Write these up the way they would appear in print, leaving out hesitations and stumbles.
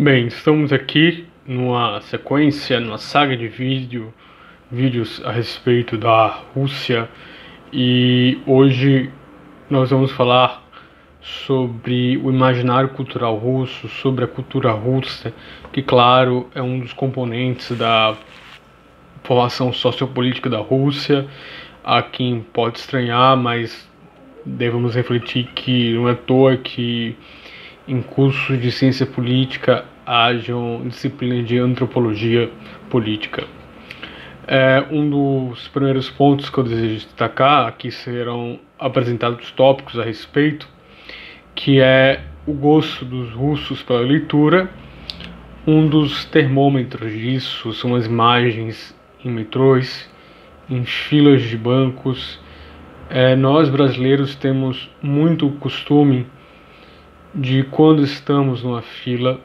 Bem, estamos aqui numa sequência, numa saga de vídeos a respeito da Rússia, e hoje nós vamos falar sobre o imaginário cultural russo, sobre a cultura russa, que, claro, é um dos componentes da formação sociopolítica da Rússia. Há quem pode estranhar, mas devemos refletir que não é à toa que em cursos de ciência política hajam disciplinas de antropologia política. Um dos primeiros pontos que eu desejo destacar aqui serão apresentados tópicos a respeito, que é o gosto dos russos pela leitura. Um dos termômetros disso são as imagens em metrôs, em filas de bancos. Nós brasileiros temos muito costume de, quando estamos numa fila,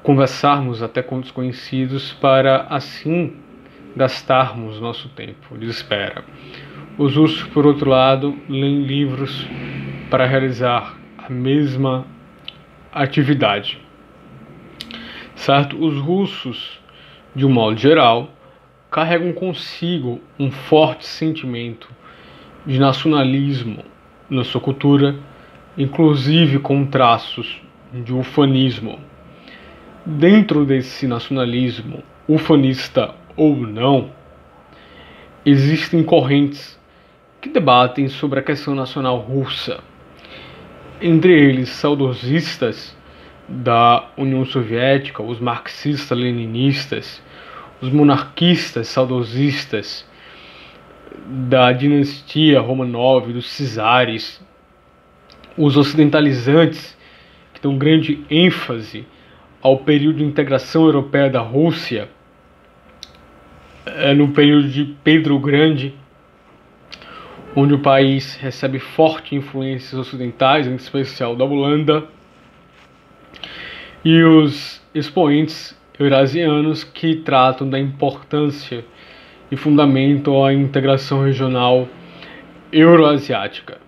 conversarmos até com desconhecidos para assim gastarmos nosso tempo de espera. Os russos, por outro lado, leem livros para realizar a mesma atividade. Certo? Os russos, de um modo geral, carregam consigo um forte sentimento de nacionalismo na sua cultura, inclusive com traços de ufanismo. Dentro desse nacionalismo, ufanista ou não, existem correntes que debatem sobre a questão nacional russa. Entre eles, saudosistas da União Soviética, os marxistas-leninistas, os monarquistas saudosistas da dinastia Romanov, dos czares, os ocidentalizantes, que dão grande ênfase ao período de integração europeia da Rússia, no período de Pedro o Grande, onde o país recebe fortes influências ocidentais, em especial da Holanda, e os expoentes eurasianos, que tratam da importância e fundamentam a integração regional euroasiática.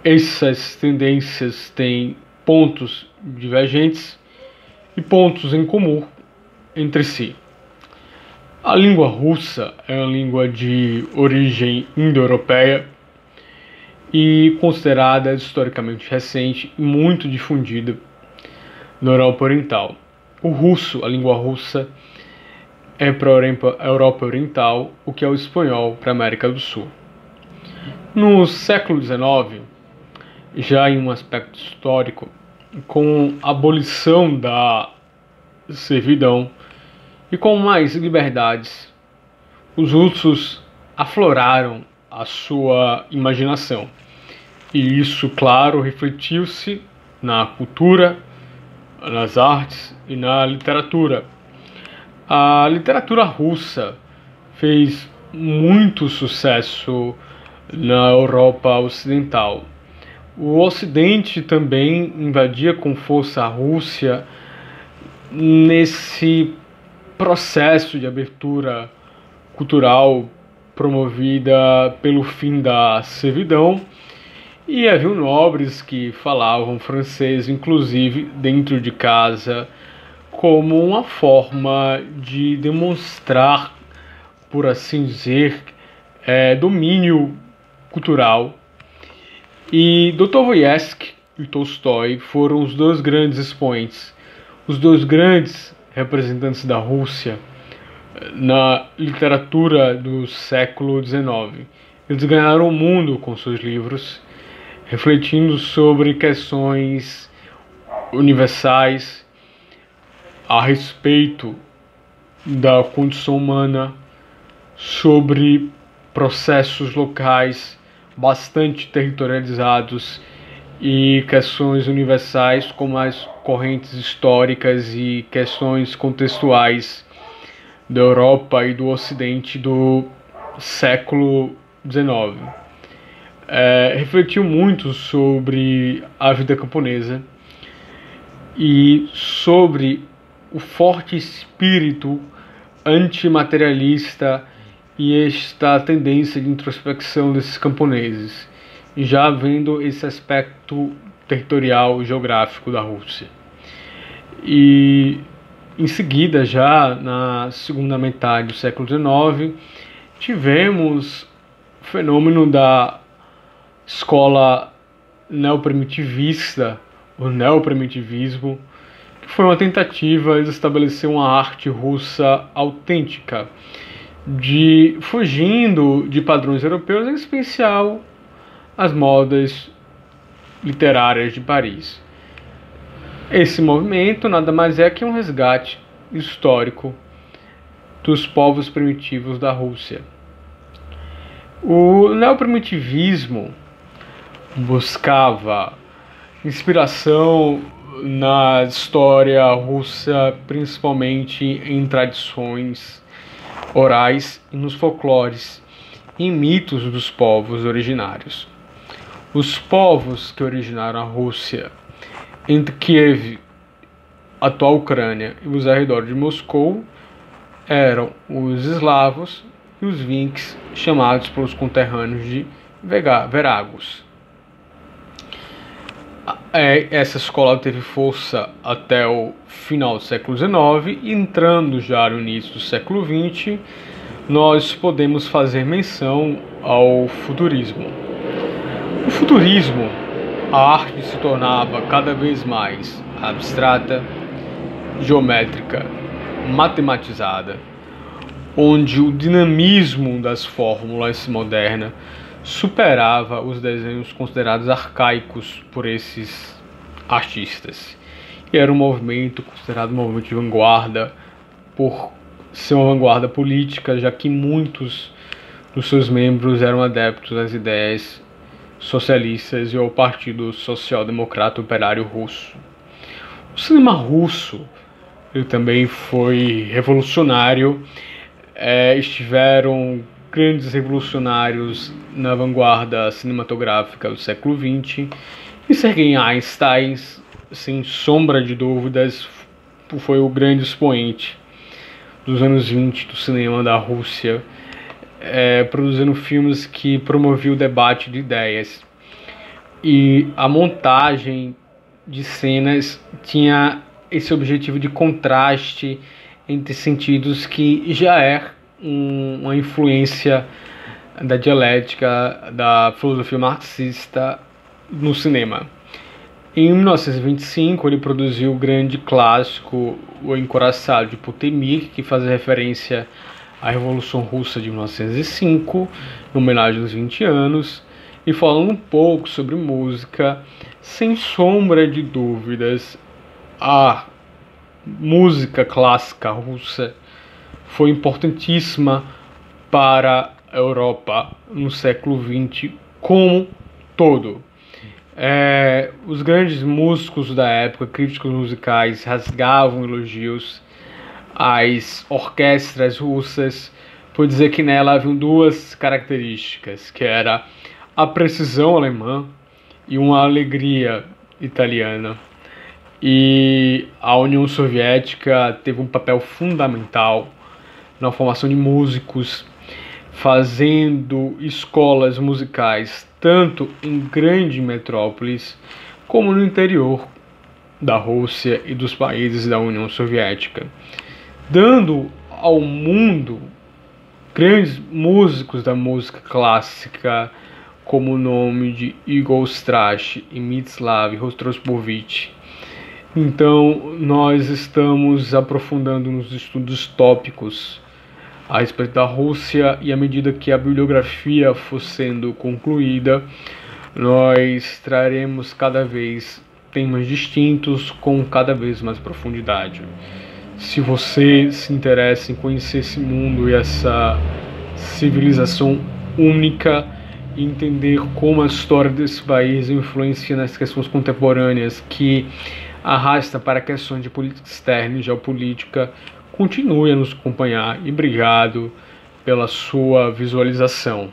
Essas tendências têm pontos divergentes e pontos em comum entre si. A língua russa é uma língua de origem indo-europeia e considerada historicamente recente e muito difundida na Europa Oriental. O russo, a língua russa, é para a Europa Oriental o que é o espanhol para a América do Sul. No século XIX, já em um aspecto histórico, com a abolição da servidão e com mais liberdades, os russos afloraram a sua imaginação. E isso, claro, refletiu-se na cultura, nas artes e na literatura. A literatura russa fez muito sucesso na Europa Ocidental. O Ocidente também invadia com força a Rússia nesse processo de abertura cultural promovida pelo fim da servidão, e havia nobres que falavam francês, inclusive dentro de casa, como uma forma de demonstrar, por assim dizer, domínio cultural. E Dostoiévski e Tolstói foram os dois grandes expoentes, os dois grandes representantes da Rússia na literatura do século XIX. Eles ganharam o mundo com seus livros, refletindo sobre questões universais a respeito da condição humana, sobre processos locais bastante territorializados e questões universais como as correntes históricas e questões contextuais da Europa e do Ocidente do século XIX. Refletiu muito sobre a vida camponesa e sobre o forte espírito antimaterialista e esta tendência de introspecção desses camponeses, já vendo esse aspecto territorial e geográfico da Rússia. E em seguida, já na segunda metade do século XIX, tivemos o fenômeno da escola neoprimitivista, o neoprimitivismo, que foi uma tentativa de estabelecer uma arte russa autêntica, fugindo de padrões europeus, em especial as modas literárias de Paris. Esse movimento nada mais é que um resgate histórico dos povos primitivos da Rússia. O neoprimitivismo buscava inspiração na história russa, principalmente em tradições orais e nos folclores e mitos dos povos originários. Os povos que originaram a Rússia entre Kiev, atual Ucrânia, e os arredores de Moscou eram os eslavos e os vinks, chamados pelos conterrâneos de veragos. Essa escola teve força até o final do século XIX, e entrando já no início do século XX, nós podemos fazer menção ao futurismo. O futurismo, a arte se tornava cada vez mais abstrata, geométrica, matematizada, onde o dinamismo das fórmulas modernas superava os desenhos considerados arcaicos por esses artistas. E era um movimento considerado um movimento de vanguarda, por ser uma vanguarda política, já que muitos dos seus membros eram adeptos às ideias socialistas e ao Partido Social Democrata Operário Russo. O cinema russo ele também foi revolucionário. Estiveram grandes revolucionários na vanguarda cinematográfica do século XX, e Sergei Einstein, sem sombra de dúvidas, foi o grande expoente dos anos 20 do cinema da Rússia, produzindo filmes que promoviam o debate de ideias. E a montagem de cenas tinha esse objetivo de contraste entre sentidos, que já é uma influência da dialética da filosofia marxista no cinema. Em 1925, ele produziu o grande clássico O Encoraçado de Potemkin, que faz referência à Revolução Russa de 1905, em homenagem aos 20 anos, e falando um pouco sobre música. Sem sombra de dúvidas, a música clássica russa foi importantíssima para a Europa no século XX como todo. Os grandes músicos da época, críticos musicais, rasgavam elogios às orquestras russas, por dizer que nela haviam duas características, que era a precisão alemã e uma alegria italiana. E a União Soviética teve um papel fundamental na formação de músicos, fazendo escolas musicais tanto em grandes metrópoles como no interior da Rússia e dos países da União Soviética, dando ao mundo grandes músicos da música clássica, como o nome de Igor Stravinsky e Mstislav Rostropovich. Então, nós estamos aprofundando nos estudos tópicos a respeito da Rússia, e à medida que a bibliografia for sendo concluída, nós traremos cada vez temas distintos com cada vez mais profundidade. Se você se interessa em conhecer esse mundo e essa civilização única, e entender como a história desse país influencia nas questões contemporâneas, que arrasta para questões de política externa e geopolítica, continue a nos acompanhar, e obrigado pela sua visualização.